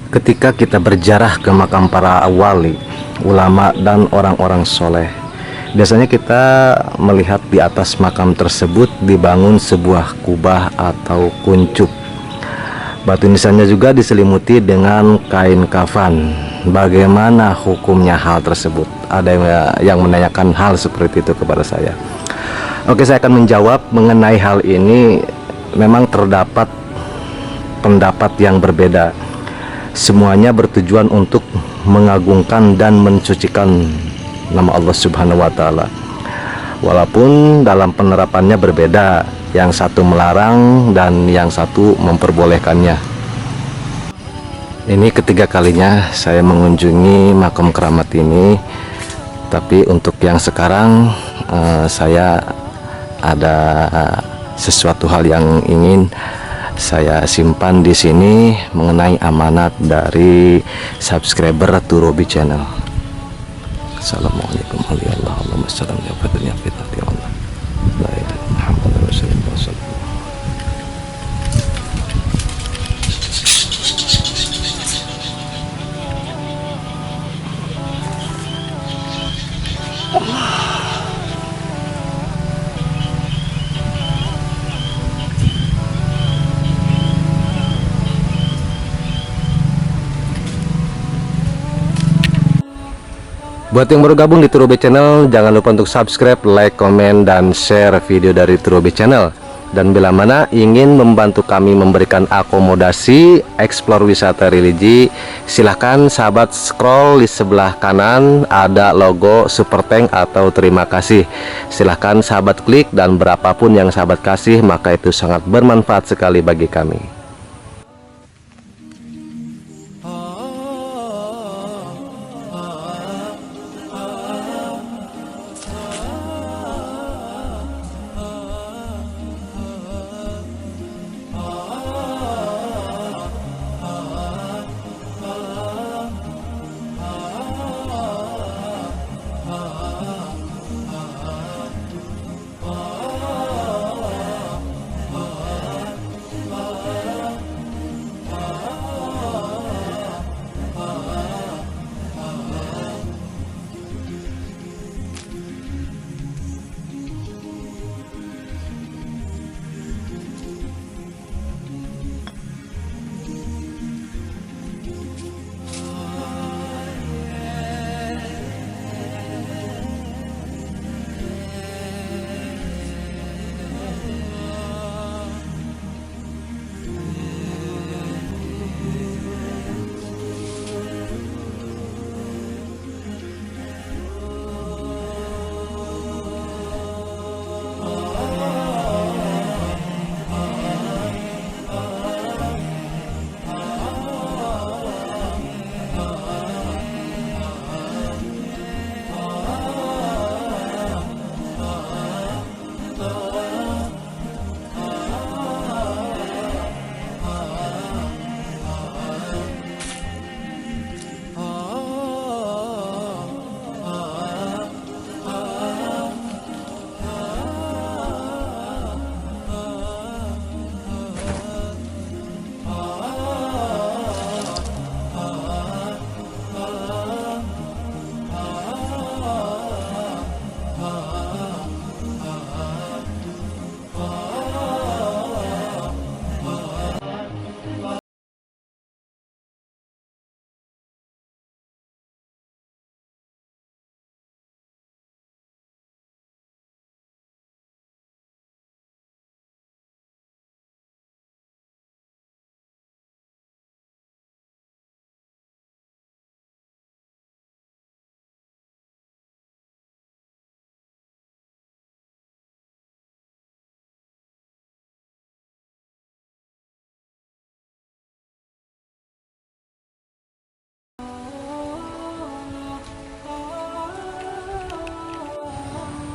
Ketika kita berjarah ke makam para wali, ulama, dan orang-orang soleh, biasanya kita melihat di atas makam tersebut dibangun sebuah kubah atau kuncup. Batu nisannya juga diselimuti dengan kain kafan. Bagaimana hukumnya hal tersebut? Ada yang menanyakan hal seperti itu kepada saya. Oke, saya akan menjawab mengenai hal ini. Memang terdapat pendapat yang berbeda. Semuanya bertujuan untuk mengagungkan dan mensucikan nama Allah Subhanahu wa Ta'ala. Walaupun dalam penerapannya berbeda, yang satu melarang dan yang satu memperbolehkannya. Ini ketiga kalinya saya mengunjungi makam keramat ini, tapi untuk yang sekarang saya ada sesuatu hal yang ingin saya simpan di sini mengenai amanat dari subscriber Turobi Channel. Assalamualaikum warahmatullahi wabarakatuh. Buat yang baru gabung di Turobi Channel, jangan lupa untuk subscribe, like, komen, dan share video dari Turobi Channel. Dan bila mana ingin membantu kami memberikan akomodasi eksplor wisata religi, silahkan sahabat scroll di sebelah kanan ada logo Super Thank atau terima kasih. Silahkan sahabat klik, dan berapapun yang sahabat kasih maka itu sangat bermanfaat sekali bagi kami.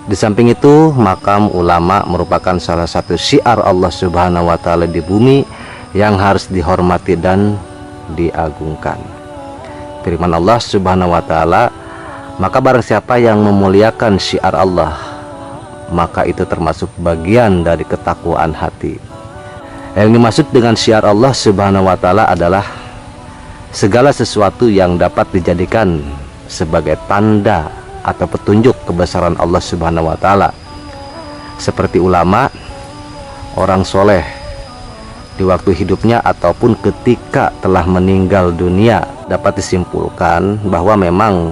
Di samping itu, makam ulama merupakan salah satu syiar Allah Subhanahu wa Ta'ala di bumi yang harus dihormati dan diagungkan. Firman Allah Subhanahu wa Ta'ala, maka barang siapa yang memuliakan syiar Allah, maka itu termasuk bagian dari ketakwaan hati. Yang dimaksud dengan syiar Allah Subhanahu wa Ta'ala adalah segala sesuatu yang dapat dijadikan sebagai tanda atau petunjuk kebesaran Allah Subhanahu wa Ta'ala, seperti ulama, orang soleh di waktu hidupnya ataupun ketika telah meninggal dunia, dapat disimpulkan bahwa memang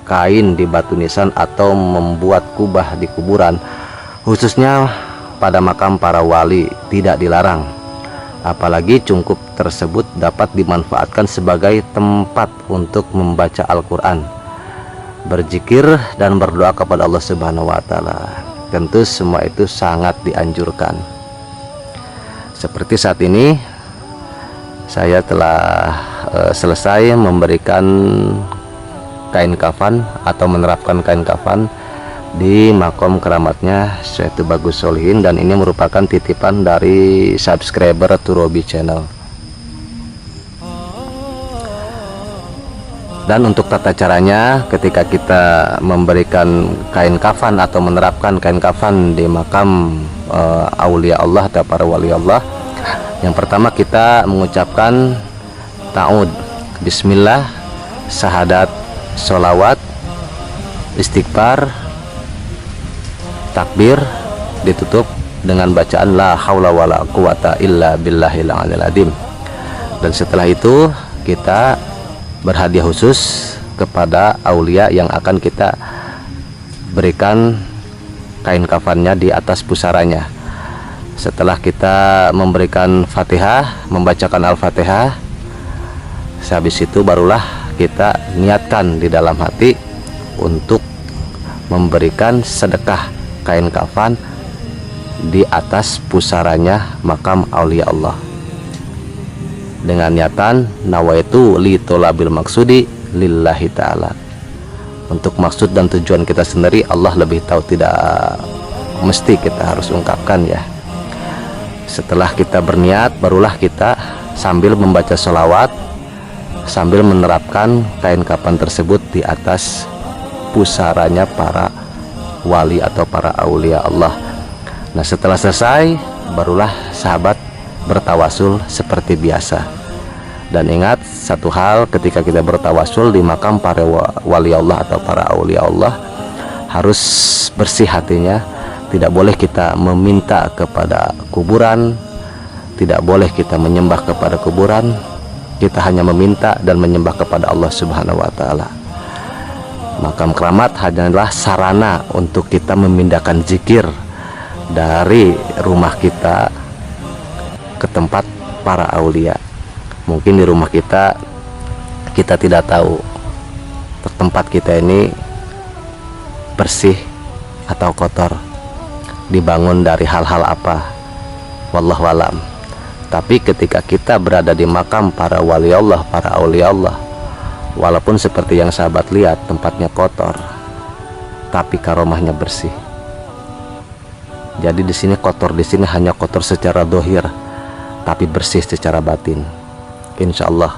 kain di batu nisan atau membuat kubah di kuburan, khususnya pada makam para wali, tidak dilarang. Apalagi cungkup tersebut dapat dimanfaatkan sebagai tempat untuk membaca Al-Quran, berzikir dan berdoa kepada Allah Subhanahu wa Ta'ala. Tentu semua itu sangat dianjurkan. Seperti saat ini saya telah selesai memberikan kain kafan atau menerapkan kain kafan di makom keramatnya Syekh Tubagus Sholihin, dan ini merupakan titipan dari subscriber Turobi Channel. Dan untuk tata caranya ketika kita memberikan kain kafan atau menerapkan kain kafan di makam aulia Allah atau para wali Allah, yang pertama kita mengucapkan ta'ud, bismillah, syahadat, sholawat, istighfar, takbir, ditutup dengan bacaan la haula wala quwata illa billahil aliyil azim. Dan setelah itu kita berhadiah khusus kepada aulia yang akan kita berikan kain kafannya di atas pusaranya. Setelah kita memberikan Fatihah, membacakan Al-Fatihah, sehabis itu barulah kita niatkan di dalam hati untuk memberikan sedekah kain kafan di atas pusaranya makam aulia Allah, dengan niatan nawaitu li tolabil maksudi lillahi ta'ala. Untuk maksud dan tujuan kita sendiri Allah lebih tahu, tidak mesti kita harus ungkapkan ya. Setelah kita berniat, barulah kita sambil membaca sholawat, sambil menerapkan kain kafan tersebut di atas pusaranya para wali atau para aulia Allah. Nah, setelah selesai barulah sahabat bertawasul seperti biasa. Dan ingat satu hal, ketika kita bertawasul di makam para wali Allah atau para aulia Allah, harus bersih hatinya. Tidak boleh kita meminta kepada kuburan, tidak boleh kita menyembah kepada kuburan. Kita hanya meminta dan menyembah kepada Allah Subhanahu wa Ta'ala. Makam keramat hanyalah sarana untuk kita memindahkan zikir dari rumah kita ke tempat para aulia. Mungkin di rumah kita tidak tahu tempat kita ini bersih atau kotor, dibangun dari hal-hal apa, wallahualam. Tapi ketika kita berada di makam para wali Allah, para aulia Allah, walaupun seperti yang sahabat lihat tempatnya kotor, tapi karomahnya bersih. Jadi di sini kotor, di sini hanya kotor secara dohir, tapi bersih secara batin. Insya Allah.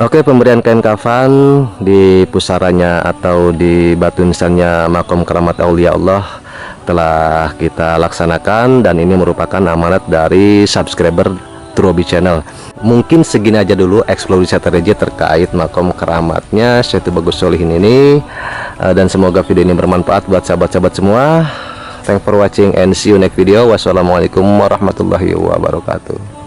Oke, pemberian kain kafan di pusaranya atau di batu nisannya makom keramat aulia Allah telah kita laksanakan, dan ini merupakan amanat dari subscriber Turobi Channel. Mungkin segini aja dulu eksplorasi strategi terkait makom keramatnya Syekh Tubagus Sholihin ini, dan semoga video ini bermanfaat buat sahabat-sahabat semua. Thanks for watching and see you next video. Wassalamualaikum warahmatullahi wabarakatuh.